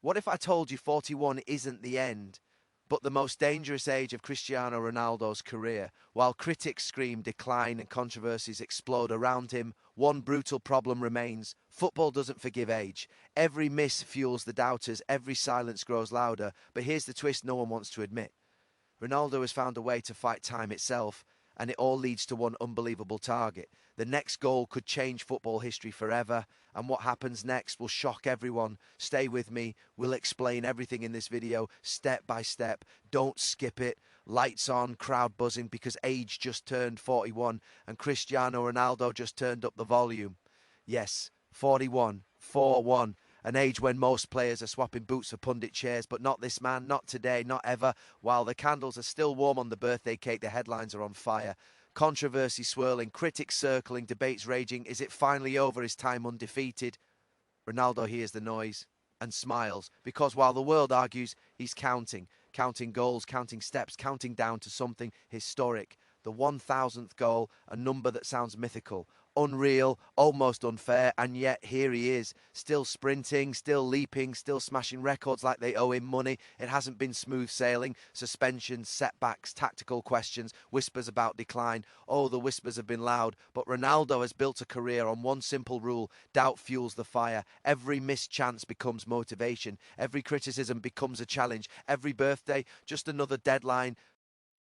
What if I told you 41 isn't the end, but the most dangerous age of Cristiano Ronaldo's career? While critics scream decline and controversies explode around him, one brutal problem remains. Football doesn't forgive age. Every miss fuels the doubters, every silence grows louder. But here's the twist no one wants to admit. Ronaldo has found a way to fight time itself, and it all leads to one unbelievable target. The next goal could change football history forever, and what happens next will shock everyone. Stay with me, we'll explain everything in this video, step by step. Don't skip it. Lights on, crowd buzzing because age just turned 41, and Cristiano Ronaldo just turned up the volume. Yes, 41, 4-1. An age when most players are swapping boots for pundit chairs, but not this man, not today, not ever. While the candles are still warm on the birthday cake, the headlines are on fire. Controversy swirling, critics circling, debates raging. Is it finally over? Is time undefeated? Ronaldo hears the noise and smiles because while the world argues, he's counting goals, counting steps, counting down to something historic. The 1000th goal, a number that sounds mythical, unreal, almost unfair, and yet here he is, still sprinting, still leaping, still smashing records like they owe him money. It hasn't been smooth sailing, suspensions, setbacks, tactical questions, whispers about decline. Oh, the whispers have been loud, but Ronaldo has built a career on one simple rule: doubt fuels the fire. Every missed chance becomes motivation. Every criticism becomes a challenge. Every birthday, just another deadline.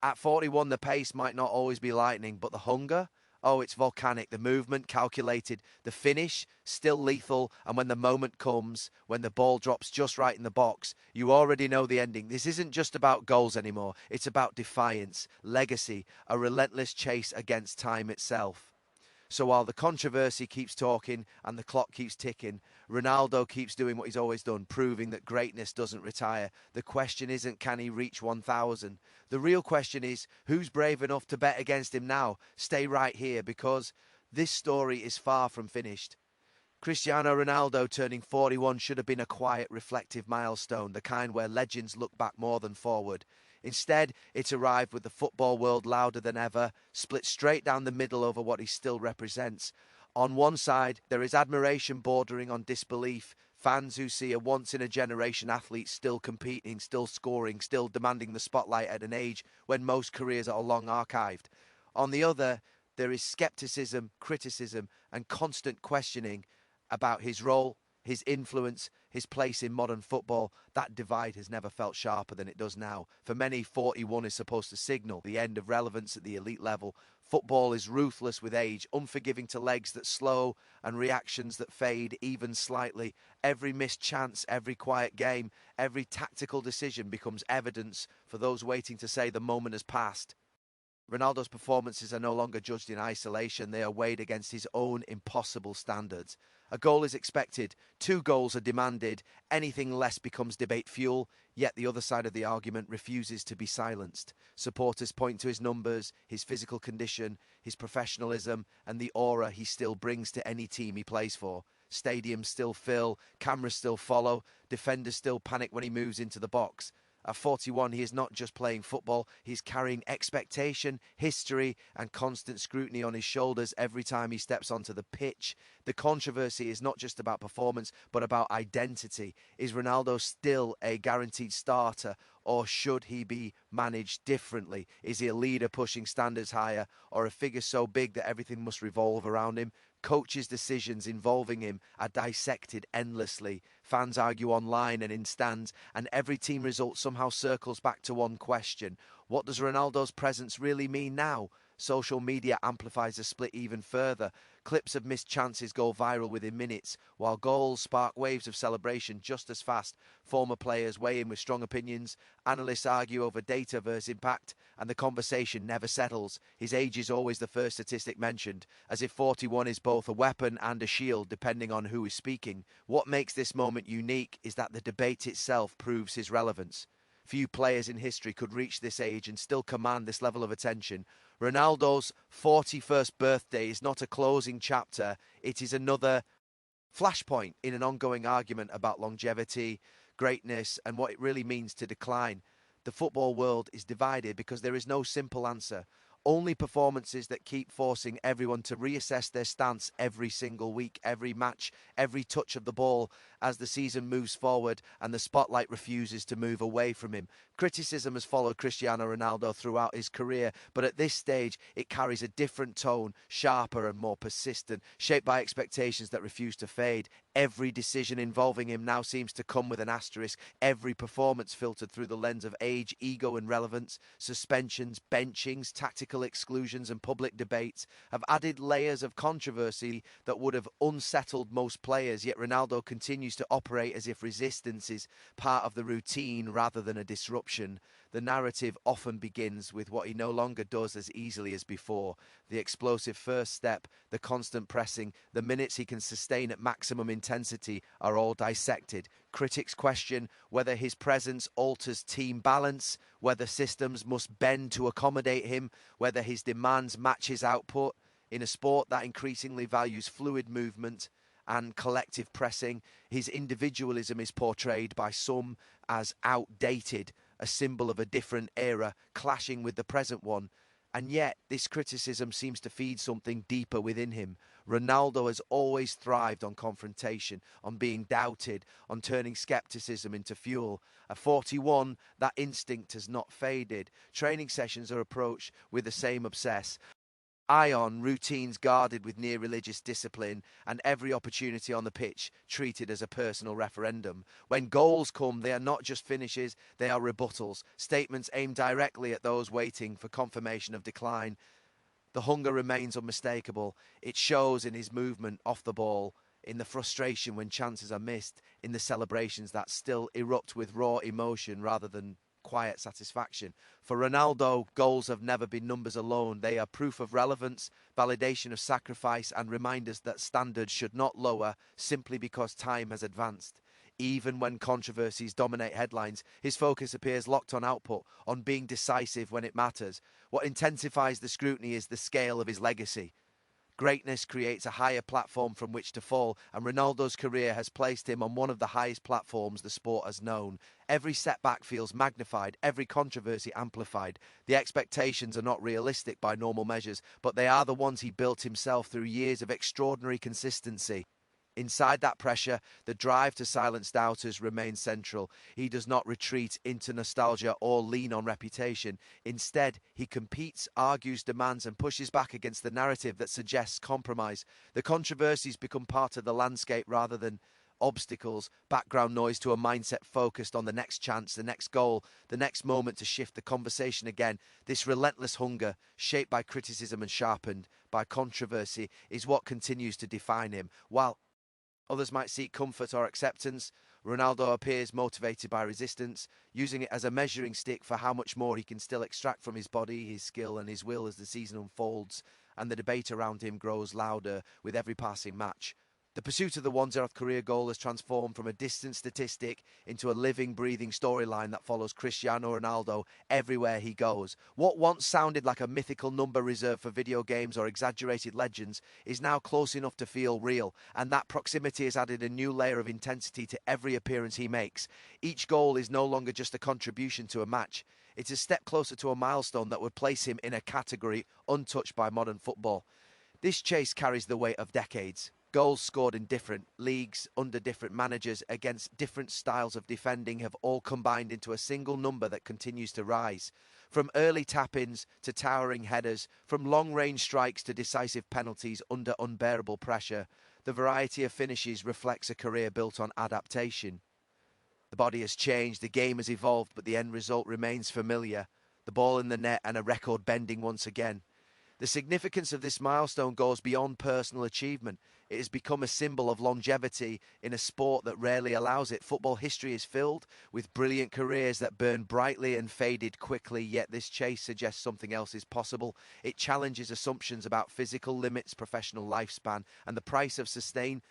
At 41, the pace might not always be lightning, but the hunger? Oh, it's volcanic. The movement calculated. The finish still lethal. And when the moment comes, when the ball drops just right in the box, you already know the ending. This isn't just about goals anymore. It's about defiance, legacy, a relentless chase against time itself. So while the controversy keeps talking and the clock keeps ticking, Ronaldo keeps doing what he's always done, proving that greatness doesn't retire. The question isn't can he reach 1,000? The real question is who's brave enough to bet against him now? Stay right here because this story is far from finished. Cristiano Ronaldo turning 41 should have been a quiet, reflective milestone, the kind where legends look back more than forward. Instead, it arrived with the football world louder than ever, split straight down the middle over what he still represents. On one side, there is admiration bordering on disbelief, fans who see a once-in-a-generation athlete still competing, still scoring, still demanding the spotlight at an age when most careers are long archived. On the other, there is skepticism, criticism, and constant questioning about his role, his influence, his place in modern football. That divide has never felt sharper than it does now. For many, 41 is supposed to signal the end of relevance at the elite level. Football is ruthless with age, unforgiving to legs that slow and reactions that fade even slightly. Every missed chance, every quiet game, every tactical decision becomes evidence for those waiting to say the moment has passed. Ronaldo's performances are no longer judged in isolation, they are weighed against his own impossible standards. A goal is expected, two goals are demanded, anything less becomes debate fuel, yet the other side of the argument refuses to be silenced. Supporters point to his numbers, his physical condition, his professionalism, and the aura he still brings to any team he plays for. Stadiums still fill, cameras still follow, defenders still panic when he moves into the box. At 41, he is not just playing football, he's carrying expectation, history, and constant scrutiny on his shoulders every time he steps onto the pitch. The controversy is not just about performance, but about identity. Is Ronaldo still a guaranteed starter, or should he be managed differently? Is he a leader pushing standards higher, or a figure so big that everything must revolve around him? Coaches' decisions involving him are dissected endlessly. Fans argue online and in stands, and every team result somehow circles back to one question. What does Ronaldo's presence really mean now? Social media amplifies the split even further. Clips of missed chances go viral within minutes, while goals spark waves of celebration just as fast. Former players weigh in with strong opinions, analysts argue over data versus impact, and the conversation never settles. His age is always the first statistic mentioned, as if 41 is both a weapon and a shield depending on who is speaking. What makes this moment unique is that the debate itself proves his relevance. Few players in history could reach this age and still command this level of attention. Ronaldo's 41st birthday is not a closing chapter, it is another flashpoint in an ongoing argument about longevity, greatness, and what it really means to decline. The football world is divided because there is no simple answer. Only performances that keep forcing everyone to reassess their stance every single week, every match, every touch of the ball as the season moves forward and the spotlight refuses to move away from him. Criticism has followed Cristiano Ronaldo throughout his career, but at this stage it carries a different tone, sharper and more persistent, shaped by expectations that refuse to fade. Every decision involving him now seems to come with an asterisk, every performance filtered through the lens of age, ego and relevance. Suspensions, benchings, tactical exclusions and public debates have added layers of controversy that would have unsettled most players, yet Ronaldo continues to operate as if resistance is part of the routine rather than a disruption. The narrative often begins with what he no longer does as easily as before. The explosive first step, the constant pressing, the minutes he can sustain at maximum intensity are all dissected. Critics question whether his presence alters team balance, whether systems must bend to accommodate him, whether his demands match his output. In a sport that increasingly values fluid movement and collective pressing, his individualism is portrayed by some as outdated, a symbol of a different era clashing with the present one. And yet, this criticism seems to feed something deeper within him. Ronaldo has always thrived on confrontation, on being doubted, on turning skepticism into fuel. At 41, that instinct has not faded. Training sessions are approached with the same obsess. Ion routines guarded with near religious discipline, and every opportunity on the pitch treated as a personal referendum. When goals come, they are not just finishes, they are rebuttals, statements aimed directly at those waiting for confirmation of decline. The hunger remains unmistakable. It shows in his movement off the ball, in the frustration when chances are missed, in the celebrations that still erupt with raw emotion rather than quiet satisfaction. For Ronaldo, goals have never been numbers alone. They are proof of relevance, validation of sacrifice, and reminders that standards should not lower simply because time has advanced. Even when controversies dominate headlines, his focus appears locked on output, on being decisive when it matters. What intensifies the scrutiny is the scale of his legacy. Greatness creates a higher platform from which to fall, and Ronaldo's career has placed him on one of the highest platforms the sport has known. Every setback feels magnified, every controversy amplified. The expectations are not realistic by normal measures, but they are the ones he built himself through years of extraordinary consistency. Inside that pressure, the drive to silence doubters remains central. He does not retreat into nostalgia or lean on reputation. Instead, he competes, argues, demands, and pushes back against the narrative that suggests compromise. The controversies become part of the landscape rather than obstacles, background noise to a mindset focused on the next chance, the next goal, the next moment to shift the conversation again. This relentless hunger, shaped by criticism and sharpened by controversy, is what continues to define him. While others might seek comfort or acceptance, Ronaldo appears motivated by resistance, using it as a measuring stick for how much more he can still extract from his body, his skill, and his will as the season unfolds, and the debate around him grows louder with every passing match. The pursuit of the 1-0 career goal has transformed from a distant statistic into a living, breathing storyline that follows Cristiano Ronaldo everywhere he goes. What once sounded like a mythical number reserved for video games or exaggerated legends is now close enough to feel real, and that proximity has added a new layer of intensity to every appearance he makes. Each goal is no longer just a contribution to a match. It's a step closer to a milestone that would place him in a category untouched by modern football. This chase carries the weight of decades. Goals scored in different leagues, under different managers, against different styles of defending have all combined into a single number that continues to rise. From early tap-ins to towering headers, from long-range strikes to decisive penalties under unbearable pressure, the variety of finishes reflects a career built on adaptation. The body has changed, the game has evolved, but the end result remains familiar. The ball in the net and a record bending once again. The significance of this milestone goes beyond personal achievement. It has become a symbol of longevity in a sport that rarely allows it. Football history is filled with brilliant careers that burned brightly and faded quickly, yet this chase suggests something else is possible. It challenges assumptions about physical limits, professional lifespan, and the price of sustained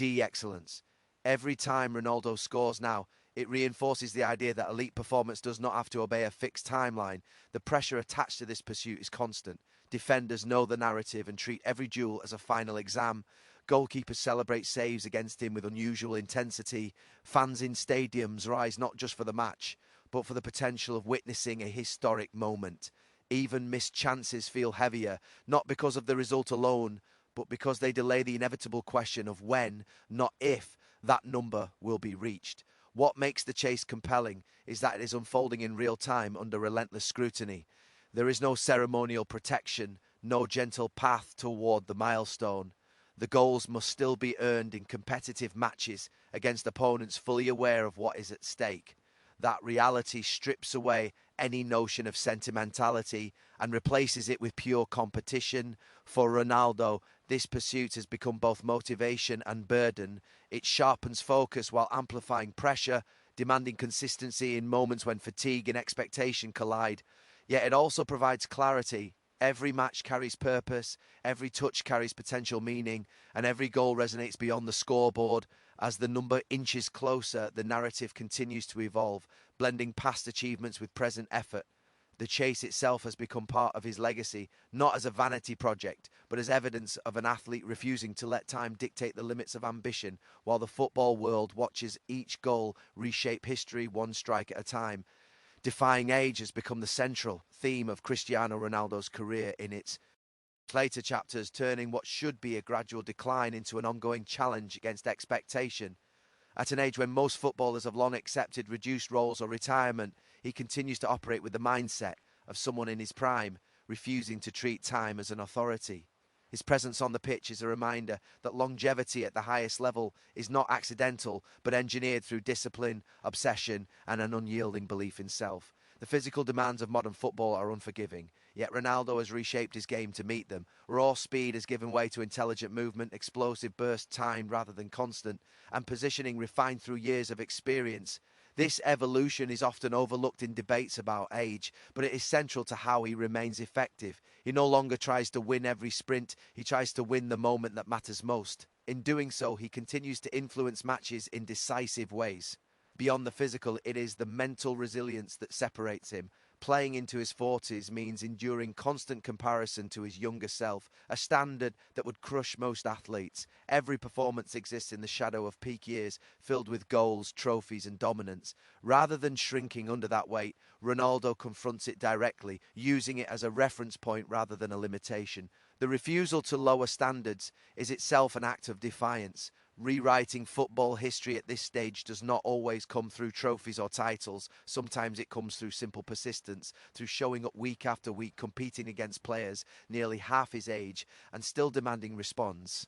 excellence. Every time Ronaldo scores now, it reinforces the idea that elite performance does not have to obey a fixed timeline. The pressure attached to this pursuit is constant. Defenders know the narrative and treat every duel as a final exam. Goalkeepers celebrate saves against him with unusual intensity. Fans in stadiums rise not just for the match, but for the potential of witnessing a historic moment. Even missed chances feel heavier, not because of the result alone, but because they delay the inevitable question of when, not if, that number will be reached. What makes the chase compelling is that it is unfolding in real time under relentless scrutiny. There is no ceremonial protection, no gentle path toward the milestone. The goals must still be earned in competitive matches against opponents fully aware of what is at stake. That reality strips away any notion of sentimentality and replaces it with pure competition. For Ronaldo, this pursuit has become both motivation and burden. It sharpens focus while amplifying pressure, demanding consistency in moments when fatigue and expectation collide. Yet it also provides clarity. Every match carries purpose, every touch carries potential meaning, and every goal resonates beyond the scoreboard. As the number inches closer, the narrative continues to evolve, blending past achievements with present effort. The chase itself has become part of his legacy, not as a vanity project, but as evidence of an athlete refusing to let time dictate the limits of ambition, while the football world watches each goal reshape history one strike at a time. Defying age has become the central theme of Cristiano Ronaldo's career in its later chapters, turning what should be a gradual decline into an ongoing challenge against expectation. At an age when most footballers have long accepted reduced roles or retirement, he continues to operate with the mindset of someone in his prime, refusing to treat time as an authority. His presence on the pitch is a reminder that longevity at the highest level is not accidental, but engineered through discipline, obsession, and an unyielding belief in self. The physical demands of modern football are unforgiving, yet Ronaldo has reshaped his game to meet them. Raw speed has given way to intelligent movement, explosive bursts timed rather than constant, and positioning refined through years of experience. This evolution is often overlooked in debates about age, but it is central to how he remains effective. He no longer tries to win every sprint, he tries to win the moment that matters most. In doing so, he continues to influence matches in decisive ways. Beyond the physical, it is the mental resilience that separates him. Playing into his 40s means enduring constant comparison to his younger self, a standard that would crush most athletes. Every performance exists in the shadow of peak years, filled with goals, trophies, and dominance. Rather than shrinking under that weight, Ronaldo confronts it directly, using it as a reference point rather than a limitation. The refusal to lower standards is itself an act of defiance. Rewriting football history at this stage does not always come through trophies or titles. Sometimes it comes through simple persistence, through showing up week after week, competing against players nearly half his age and still demanding response.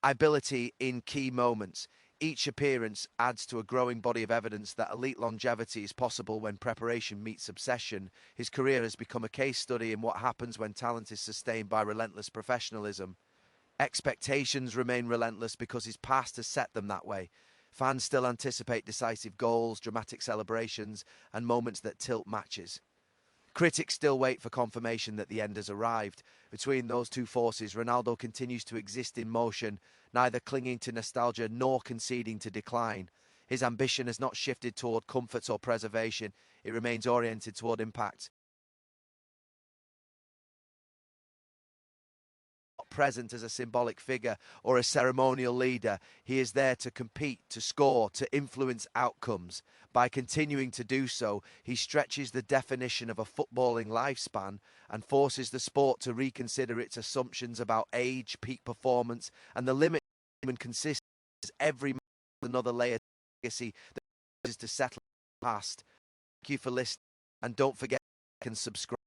Ability in key moments. Each appearance adds to a growing body of evidence that elite longevity is possible when preparation meets obsession. His career has become a case study in what happens when talent is sustained by relentless professionalism. Expectations remain relentless because his past has set them that way. Fans still anticipate decisive goals, dramatic celebrations, and moments that tilt matches. Critics still wait for confirmation that the end has arrived. Between those two forces, Ronaldo continues to exist in motion, neither clinging to nostalgia nor conceding to decline. His ambition has not shifted toward comfort or preservation, it remains oriented toward impact. Present as a symbolic figure or a ceremonial leader. He is there to compete, to score, to influence outcomes. By continuing to do so, he stretches the definition of a footballing lifespan and forces the sport to reconsider its assumptions about age, peak performance, and the limit human consists every man another layer of legacy that is to settle the past. Thank you for listening, and don't forget to subscribe.